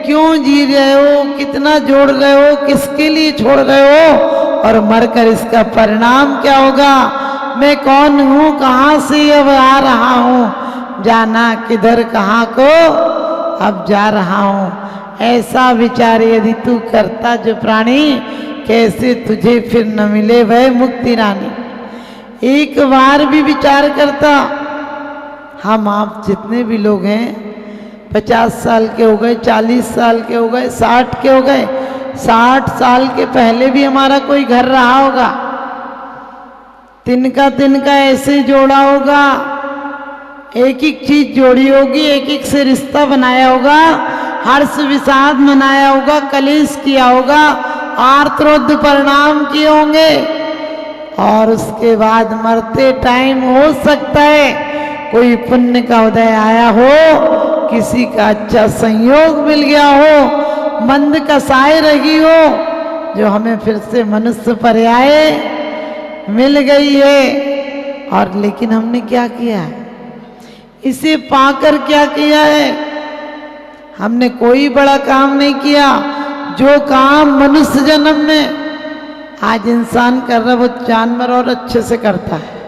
क्यों जी रहे हो, कितना जोड़ रहे हो, किसके लिए छोड़ रहे हो, और मरकर इसका परिणाम क्या होगा। मैं कौन हूँ, कहाँ से अब आ रहा हूँ, जाना किधर कहाँ को अब जा रहा हूँ। ऐसा विचार यदि तू करता जो प्राणी, कैसे तुझे फिर न मिले वह मुक्ति रानी। एक बार भी विचार करता, हम आप जितने भी लोग हैं 50 साल के हो गए, 40 साल के हो गए, 60 के हो गए, 60 साल के पहले भी हमारा कोई घर रहा होगा, तिनका ऐसे जोड़ा होगा, एक एक चीज जोड़ी होगी, एक एक से रिश्ता बनाया होगा, हर्ष विषाद मनाया होगा, कलेश किया होगा, आर्तरोध परिणाम किए होंगे, और उसके बाद मरते टाइम हो सकता है कोई पुण्य का उदय आया हो, किसी का अच्छा संयोग मिल गया हो, मंद कसाई रही हो, जो हमें फिर से मनुष्य पर्याय मिल गई है। और लेकिन हमने क्या किया है, इसे पाकर क्या किया है, हमने कोई बड़ा काम नहीं किया। जो काम मनुष्य जन्म में आज इंसान कर रहा है वो जानवर और अच्छे से करता है।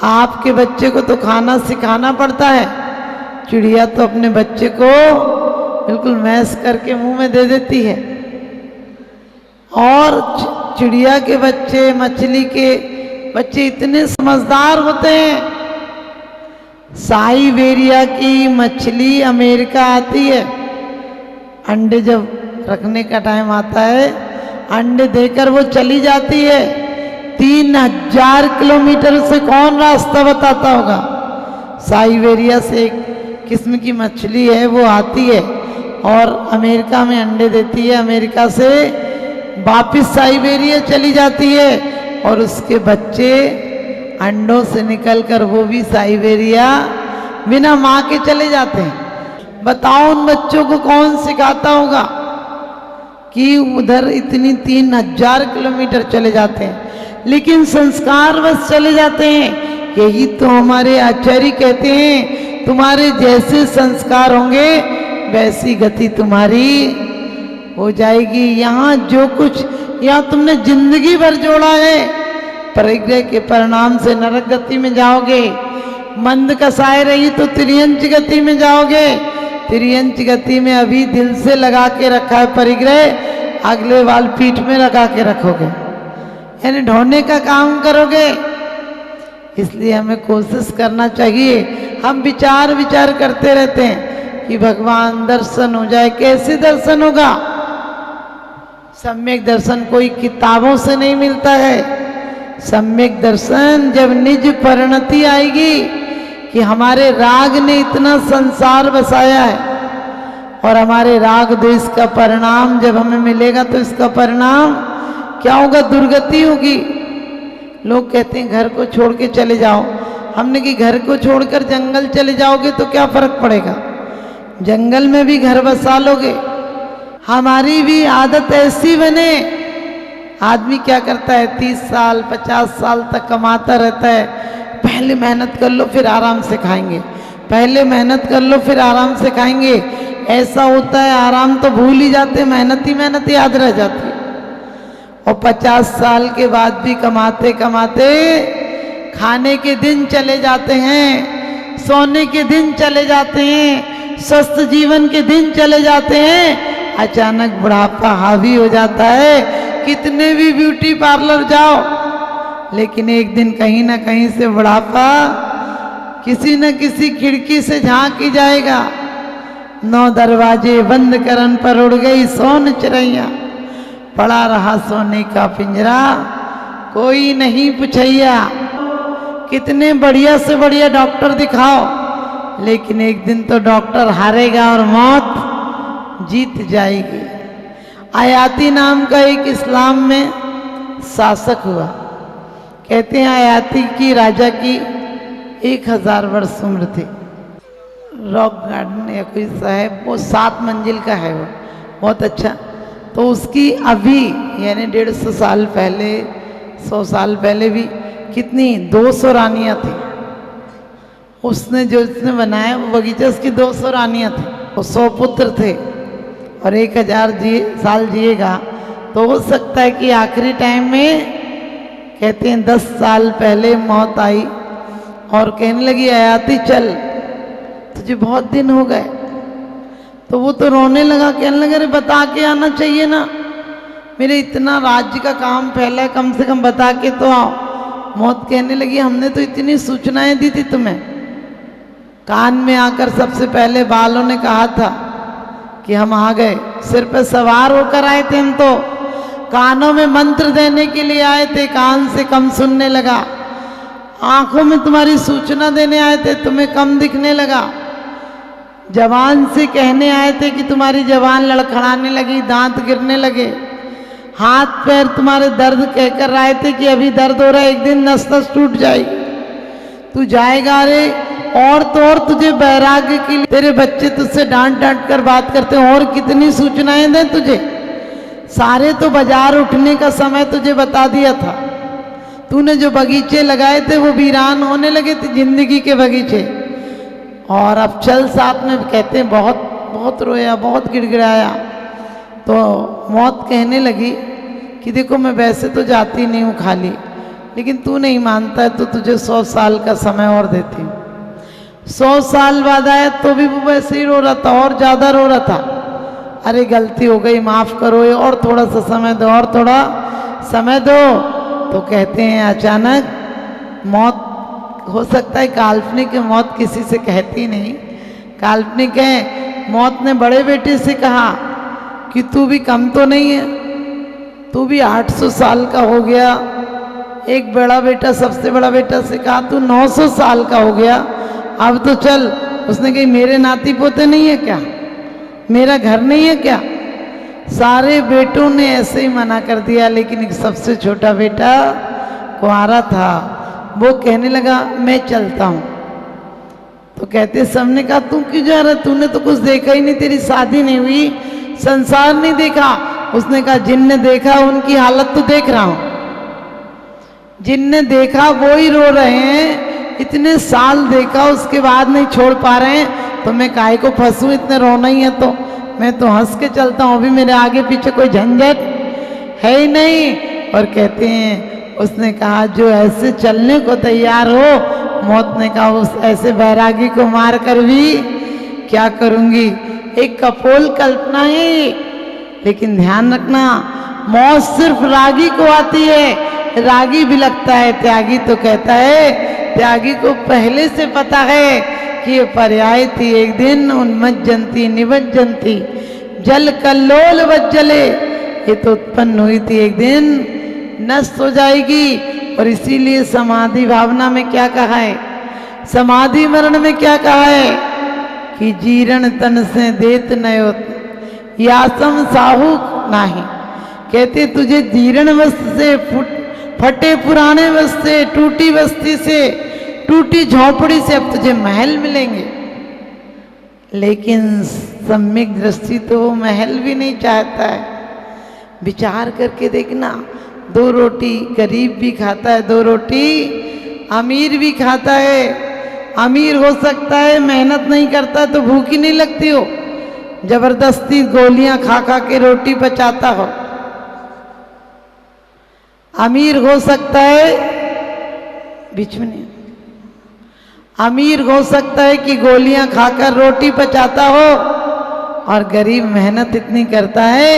आपके बच्चे को तो खाना सिखाना पड़ता है, चिड़िया तो अपने बच्चे को बिल्कुल मैश करके मुंह में दे देती है। और चिड़िया के बच्चे, मछली के बच्चे इतने समझदार होते हैं। साइबेरिया की मछली अमेरिका आती है, अंडे जब रखने का टाइम आता है, अंडे देकर वो चली जाती है। 3000 किलोमीटर से कौन रास्ता बताता होगा। साइबेरिया से एक किस्म की मछली है, वो आती है और अमेरिका में अंडे देती है, अमेरिका से वापिस साइबेरिया चली जाती है, और उसके बच्चे अंडों से निकलकर वो भी साइबेरिया बिना माँ के चले जाते हैं। बताओ उन बच्चों को कौन सिखाता होगा कि उधर इतनी 3000 किलोमीटर चले जाते हैं, लेकिन संस्कार बस चले जाते हैं। यही तो हमारे आचार्य कहते हैं, तुम्हारे जैसे संस्कार होंगे वैसी गति तुम्हारी हो जाएगी। यहाँ जो कुछ यहाँ तुमने जिंदगी भर जोड़ा है, परिग्रह के परिणाम से नरक गति में जाओगे। मंद कसाय रही तो त्रियंच गति में जाओगे। त्रियंच गति में अभी दिल से लगा के रखा है परिग्रह, अगले वाल पीठ में लगा के रखोगे, यानी ढोने का काम करोगे। इसलिए हमें कोशिश करना चाहिए। हम विचार करते रहते हैं कि भगवान दर्शन हो जाए। कैसे दर्शन होगा? सम्यक दर्शन कोई किताबों से नहीं मिलता है। सम्यक दर्शन जब निज परिणति आएगी कि हमारे राग ने इतना संसार बसाया है, और हमारे राग द्वेष का परिणाम जब हमें मिलेगा तो इसका परिणाम क्या होगा? दुर्गति होगी। लोग कहते हैं घर को छोड़ के चले जाओ। हमने कि घर को छोड़कर जंगल चले जाओगे तो क्या फर्क पड़ेगा? जंगल में भी घर बसा लोगे। हमारी भी आदत ऐसी बने। आदमी क्या करता है, 30 साल 50 साल तक कमाता रहता है। पहले मेहनत कर लो फिर आराम से खाएंगे, पहले मेहनत कर लो फिर आराम से खाएंगे। ऐसा होता है, आराम तो भूल ही जाते, मेहनत याद रह जाती है। और 50 साल के बाद भी कमाते कमाते खाने के दिन चले जाते हैं, सोने के दिन चले जाते हैं, स्वस्थ जीवन के दिन चले जाते हैं। अचानक बुढ़ापा हावी हो जाता है। कितने भी ब्यूटी पार्लर जाओ, लेकिन एक दिन कहीं ना कहीं से बुढ़ापा किसी न किसी खिड़की से झांक ही जाएगा। 9 दरवाजे बंद करन पर उड़ गई सोन चिड़ैया, पड़ा रहा सोने का पिंजरा, कोई नहीं पुछैया। कितने बढ़िया से बढ़िया डॉक्टर दिखाओ, लेकिन एक दिन तो डॉक्टर हारेगा और मौत जीत जाएगी। आयाती नाम का एक इस्लाम में शासक हुआ। कहते हैं आयाती की राजा की 1000 वर्ष उम्र थी। रॉक गार्डन या कोई सा है, वो 7 मंजिल का है, वो बहुत अच्छा। तो उसकी अभी यानी 150 साल पहले, 100 साल पहले भी कितनी 200 रानियाँ थी। उसने जो इसने बनाया वो बगीचा, उसकी 200 रानियाँ थी। वो 100 पुत्र थे। और 1000 साल जिएगा तो हो सकता है कि आखिरी टाइम में, कहते हैं 10 साल पहले मौत आई और कहने लगी आयाती चल, तुझे बहुत दिन हो गए। तो वो तो रोने लगा, कहने लगा अरे बता के आना चाहिए ना, मेरे इतना राज्य का काम फैला है, कम से कम बता के तो आओ। मौत कहने लगी हमने तो इतनी सूचनाएं दी थी तुम्हें, कान में आकर सबसे पहले बालों ने कहा था कि हम आ गए, सिर पे सवार होकर आए थे हम, तो कानों में मंत्र देने के लिए आए थे, कान से कम सुनने लगा, आंखों में तुम्हारी सूचना देने आए थे, तुम्हें कम दिखने लगा, जबान से कहने आए थे कि तुम्हारी जबान लड़खड़ाने लगी, दांत गिरने लगे, हाथ पैर तुम्हारे दर्द कहकर आए थे कि अभी दर्द हो रहा है, एक दिन नस नस टूट जाएगी, तू जाएगा रे। और तो और तुझे वैराग्य के लिए तेरे बच्चे तुझसे डांट डांट कर बात करते हैं, और कितनी सूचनाएं दें तुझे, सारे तो बाजार उठने का समय तुझे बता दिया था, तूने जो बगीचे लगाए थे वो वीरान होने लगे थे, जिंदगी के बगीचे। और अब चल साथ में, कहते हैं बहुत बहुत रोया, बहुत गिड़गिड़ाया। तो मौत कहने लगी कि देखो मैं वैसे तो जाती नहीं हूँ खाली, लेकिन तू नहीं मानता है तो तुझे 100 साल का समय और देती हूँ। 100 साल बाद आया तो भी वो वैसे ही रो रहा था, और ज़्यादा रो रहा था, अरे गलती हो गई माफ़ करो, ये और थोड़ा सा समय दो, और थोड़ा समय दो। तो कहते हैं अचानक मौत, हो सकता है काल्पनिक है, मौत किसी से कहती नहीं, काल्पनिक है। मौत ने बड़े बेटे से कहा कि तू भी कम तो नहीं है, तू भी 800 साल का हो गया। एक बड़ा बेटा सबसे बड़ा बेटा से कहा तू 900 साल का हो गया, अब तो चल। उसने कही मेरे नाती पोते नहीं है क्या, मेरा घर नहीं है क्या? सारे बेटों ने ऐसे ही मना कर दिया, लेकिन एक सबसे छोटा बेटा कुंवारा था, वो कहने लगा मैं चलता हूँ। तो कहते सबने कहा तू क्यों जा रहा, तूने तो कुछ देखा ही नहीं, तेरी शादी नहीं हुई, संसार नहीं देखा। उसने कहा जिनने देखा उनकी हालत तो देख रहा हूँ, जिनने देखा वो ही रो रहे हैं, इतने साल देखा उसके बाद नहीं छोड़ पा रहे हैं, तो मैं काहे को फंसूं, इतने रोना ही है तो मैं तो हंस के चलता हूँ, अभी मेरे आगे पीछे कोई झंझट है ही नहीं। और कहते हैं उसने कहा जो ऐसे चलने को तैयार हो, मौत ने कहा उस ऐसे बैरागी को मार कर भी क्या करूंगी। एक कपोल कल्पना है, लेकिन ध्यान रखना मौत सिर्फ रागी को आती है, रागी भी लगता है, त्यागी तो कहता है, त्यागी को पहले से पता है कि ये पर्याय थी, एक दिन उन्मज्जंती निवज्जंती जल कल्लोल वज्जले, ये तो उत्पन्न हुई थी, एक दिन नष्ट हो जाएगी। और इसीलिए समाधि भावना में क्या कहा है, समाधि मरण में क्या कहा है कि जीर्ण तन से देत नयो यासम साहू नाही। कहते तुझे जीर्ण वस्त्र से, फटे पुराने वस्त्र से, टूटी बस्ती से, टूटी झोपड़ी से अब तुझे महल मिलेंगे, लेकिन सम्यक दृष्टि तो वो महल भी नहीं चाहता है। विचार करके देखना, 2 रोटी गरीब भी खाता है, 2 रोटी अमीर भी खाता है। अमीर हो सकता है मेहनत नहीं करता तो भूख ही नहीं लगती हो, जबरदस्ती गोलियां खा खा के रोटी पचाता हो। अमीर हो सकता है, बीच में नहीं, अमीर हो सकता है कि गोलियां खाकर रोटी पचाता हो, और गरीब मेहनत इतनी करता है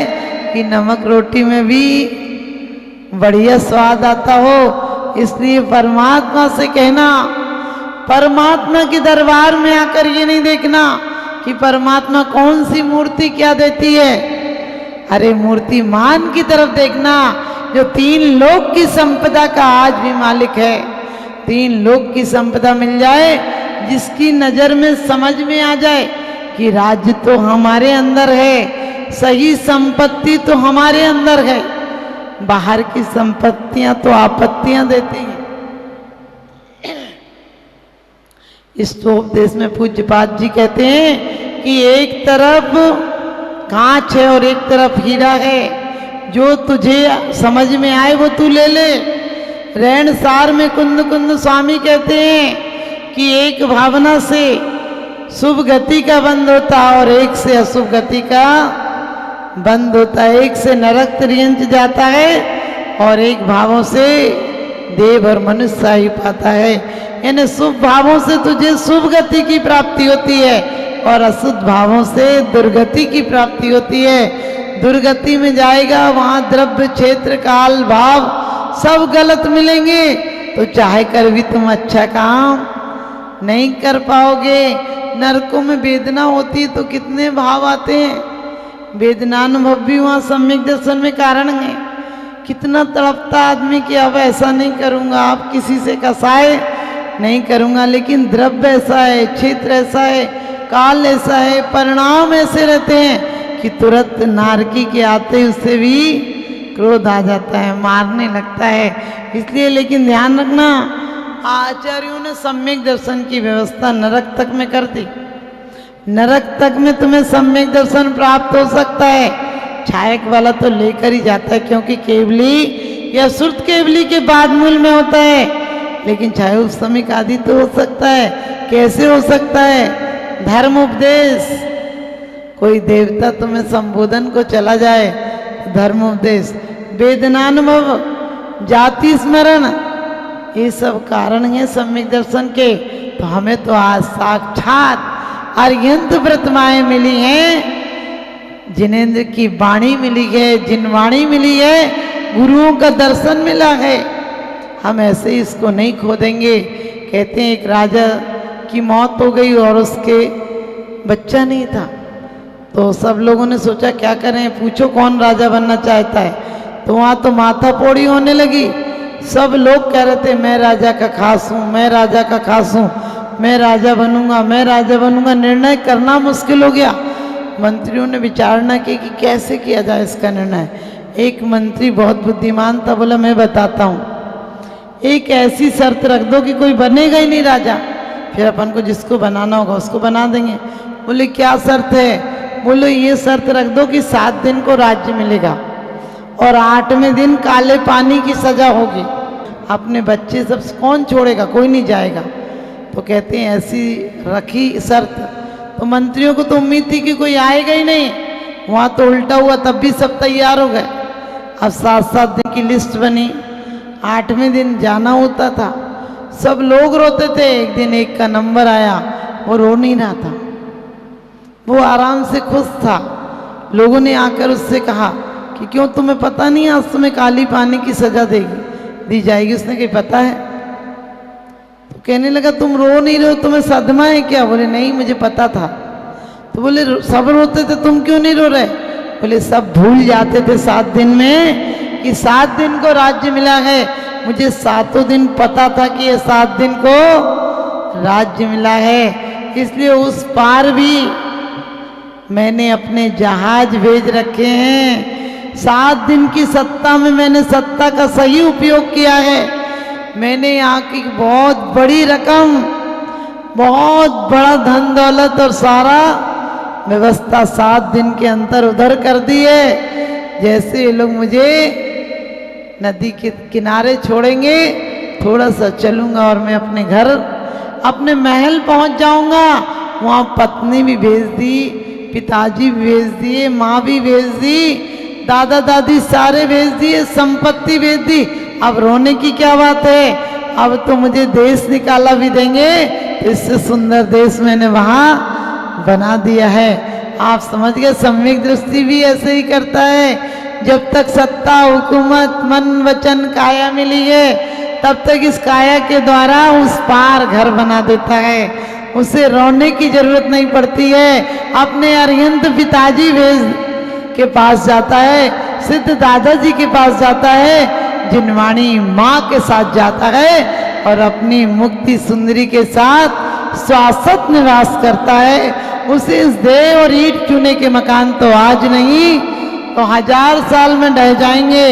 कि नमक रोटी में भी बढ़िया स्वाद आता हो। इसलिए परमात्मा से कहना, परमात्मा के दरबार में आकर ये नहीं देखना कि परमात्मा कौन सी मूर्ति क्या देती है, अरे मूर्तिमान की तरफ देखना जो 3 लोक की संपदा का आज भी मालिक है। 3 लोक की संपदा मिल जाए, जिसकी नजर में समझ में आ जाए कि राज्य तो हमारे अंदर है, सही संपत्ति तो हमारे अंदर है, बाहर की संपत्तियां तो आपत्तियां देती हैं। इस तो उपदेश में पूज्यपाद जी कहते हैं कि एक तरफ कांच है और एक तरफ हीरा है, जो तुझे समझ में आए वो तू ले ले। रैण सार में कुंद कुंद स्वामी कहते हैं कि एक भावना से शुभ गति का बंध होता और एक से अशुभ गति का बंद होता है, एक से नरक त्रियंच जाता है और एक भावों से देव और मनुष्य ही पाता है। यानी शुभ भावों से तुझे शुभ गति की प्राप्ति होती है और अशुद्ध भावों से दुर्गति की प्राप्ति होती है। दुर्गति में जाएगा वहां द्रव्य क्षेत्र काल भाव सब गलत मिलेंगे, तो चाहे कर भी तुम अच्छा काम नहीं कर पाओगे। नरकों में वेदना होती है तो कितने भाव आते हैं, वेदनानुभव भी वहाँ सम्यक दर्शन में कारण है। कितना तड़पता आदमी कि अब ऐसा नहीं करूँगा, अब किसी से कसाय नहीं करूँगा, लेकिन द्रव्य ऐसा है, क्षेत्र ऐसा है, काल ऐसा है, परिणाम ऐसे रहते हैं कि तुरंत नारकी के आते उससे भी क्रोध आ जाता है, मारने लगता है। इसलिए लेकिन ध्यान रखना, आचार्यों ने सम्यक दर्शन की व्यवस्था नरक तक में कर दी। नरक तक में तुम्हें सम्यक दर्शन प्राप्त हो सकता है, छायक वाला तो लेकर ही जाता है, क्योंकि केवली या श्रुत केवली के बाद मूल में होता है, लेकिन छाया उपसमिक आदि तो हो सकता है। कैसे हो सकता है? धर्म उपदेश, कोई देवता तुम्हें संबोधन को चला जाए, धर्म उपदेश, वेदनानुभव, जाति स्मरण, ये सब कारण है सम्यक दर्शन के। तो हमें तो आज साक्षात अर्यंत प्रतिमाएं मिली हैं, जिनेन्द्र की वाणी मिली है, जिनवाणी मिली है, गुरुओं का दर्शन मिला है। हम ऐसे ही इसको नहीं खो देंगे। कहते हैं एक राजा की मौत हो गई और उसके बच्चा नहीं था, तो सब लोगों ने सोचा क्या करें, पूछो कौन राजा बनना चाहता है। तो वहाँ तो माथा पोड़ी होने लगी, सब लोग कह रहे थे मैं राजा का खास हूँ, मैं राजा का खास हूँ, मैं राजा बनूंगा, मैं राजा बनूंगा। निर्णय करना मुश्किल हो गया। मंत्रियों ने विचारणा की कि कैसे किया जाए इसका निर्णय। एक मंत्री बहुत बुद्धिमान था, बोला मैं बताता हूँ, एक ऐसी शर्त रख दो कि कोई बनेगा ही नहीं राजा, फिर अपन को जिसको बनाना होगा उसको बना देंगे। बोले क्या शर्त है? बोलो ये शर्त रख दो कि 7 दिन को राज्य मिलेगा और 8वें दिन काले पानी की सजा होगी। अपने बच्चे सब कौन छोड़ेगा, कोई नहीं जाएगा। तो कहते हैं ऐसी रखी शर्त, तो मंत्रियों को तो उम्मीद थी कि कोई आएगा ही नहीं, वहाँ तो उल्टा हुआ, तब भी सब तैयार हो गए। अब 7-7 दिन की लिस्ट बनी, 8वें दिन जाना होता था। सब लोग रोते थे। एक दिन एक का नंबर आया, वो रो नहीं रहा था, वो आराम से खुश था। लोगों ने आकर उससे कहा कि क्यों तुम्हें पता नहीं आज तुम्हें काली पानी की सजा दी जाएगी? उसने कहा पता है। तो कहने लगा तुम रो नहीं रहे हो, तुम्हें सदमा है क्या? बोले नहीं मुझे पता था। तो बोले सब रोते थे, तुम क्यों नहीं रो रहे? बोले सब भूल जाते थे 7 दिन में कि 7 दिन को राज्य मिला है। मुझे 7 दिन पता था कि ये 7 दिन को राज्य मिला है, इसलिए उस पार भी मैंने अपने जहाज भेज रखे हैं। 7 दिन की सत्ता में मैंने सत्ता का सही उपयोग किया है। मैंने यहाँ की बहुत बड़ी रकम, बहुत बड़ा धन दौलत और सारा व्यवस्था 7 दिन के अंदर उधर कर दी है। जैसे ये लोग मुझे नदी के किनारे छोड़ेंगे, थोड़ा सा चलूँगा और मैं अपने घर, अपने महल पहुँच जाऊँगा। वहाँ पत्नी भी भेज दी, पिताजी भी भेज दिए, माँ भी भेज दी, दादा दादी सारे भेज दिए, संपत्ति भेज दी। अब रोने की क्या बात है? अब तो मुझे देश निकाला भी देंगे, इससे सुंदर देश मैंने वहाँ बना दिया है। आप समझ गए, सम्यक दृष्टि भी ऐसे ही करता है। जब तक सत्ता, हुकूमत, मन, वचन, काया मिली है, तब तक इस काया के द्वारा उस पार घर बना देता है। उसे रोने की जरूरत नहीं पड़ती है। अपने अरिहंत पिताजी के पास जाता है, सिद्ध दादाजी के पास जाता है, जिनवाणी माँ के साथ जाता है और अपनी मुक्ति सुंदरी के साथ शाश्वत निवास करता है। उसे इस देह और ईंट चूने के मकान तो आज नहीं तो 1000 साल में ढह जाएंगे,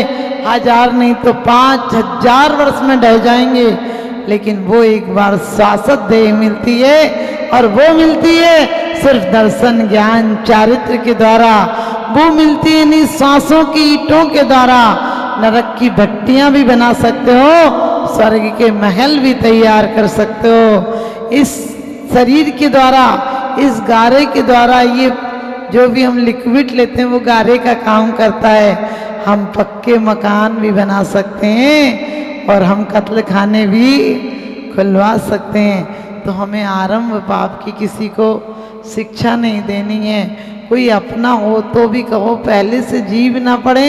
1000 नहीं तो 5000 वर्ष में ढह जाएंगे, लेकिन वो एक बार शाश्वत देह मिलती है और वो मिलती है सिर्फ दर्शन, ज्ञान, चारित्र के द्वारा। वो मिलती है इन सांसों की ईंटों के द्वारा। नरक की भट्टियां भी बना सकते हो, स्वर्ग के महल भी तैयार कर सकते हो। इस शरीर के द्वारा, इस गारे के द्वारा ये जो भी हम लिक्विड लेते हैं वो गारे का काम करता है। हम पक्के मकान भी बना सकते हैं और हम कत्ल खाने भी खुलवा सकते हैं। तो हमें आरंभ पाप की किसी को शिक्षा नहीं देनी है। कोई अपना हो तो भी कहो पहले से जीव ना पड़े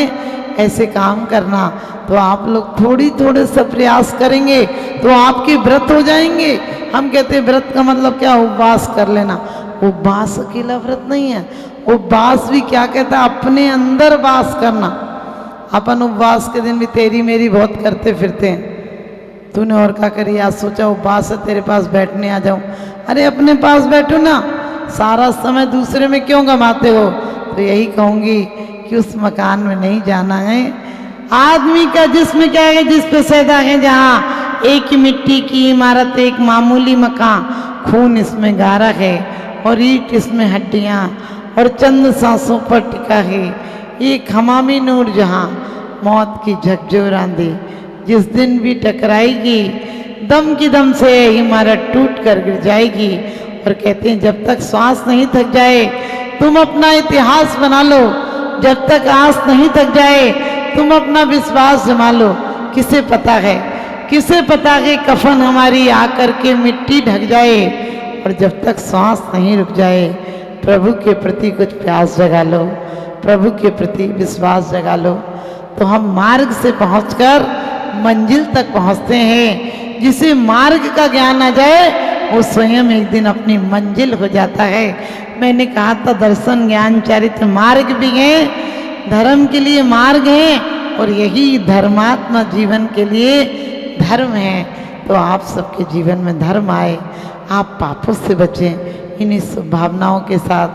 ऐसे काम करना। तो आप लोग थोड़े से प्रयास करेंगे तो आपके व्रत हो जाएंगे। हम कहते हैं व्रत का मतलब क्या, उपवास कर लेना। उपवास अकेला व्रत नहीं है, उपवास भी क्या कहता है, अपने अंदर वास करना। अपन उपवास के दिन भी तेरी मेरी बहुत करते फिरते हैं। तूने और क्या करी, आज सोचा उपवास है तेरे पास बैठने आ जाऊं। अरे अपने पास बैठो ना, सारा समय दूसरे में क्यों गंवाते हो। तो यही कहूंगी कि उस मकान में नहीं जाना है। आदमी का जिस्म क्या है, जिस पे सैदा है, जहाँ एक मिट्टी की इमारत, एक मामूली मकान, खून इसमें गारा है और ईंट इसमें हड्डियाँ और चंद सांसों पर टिका है। एक हमामी नूर जहाँ मौत की झकझोर आंधी जिस दिन भी टकराएगी, दम की दम से इमारत टूट कर गिर जाएगी। और कहते हैं जब तक श्वास नहीं थक जाए तुम अपना इतिहास बना लो, जब तक आस नहीं थक जाए तुम अपना विश्वास जमा लो। किसे पता है, किसे पता है कफन हमारी आकर के मिट्टी ढक जाए। और जब तक सांस नहीं रुक जाए प्रभु के प्रति कुछ प्यास जगा लो, प्रभु के प्रति विश्वास जगा लो। तो हम मार्ग से पहुंचकर मंजिल तक पहुंचते हैं। जिसे मार्ग का ज्ञान आ जाए वो स्वयं एक दिन अपनी मंजिल हो जाता है। मैंने कहा था दर्शन ज्ञान चरित्र मार्ग भी है, धर्म के लिए मार्ग है और यही धर्मात्मा जीवन के लिए धर्म है। तो आप सबके जीवन में धर्म आए, आप पापों से बचें। इन्हीं शुभ भावनाओं के साथ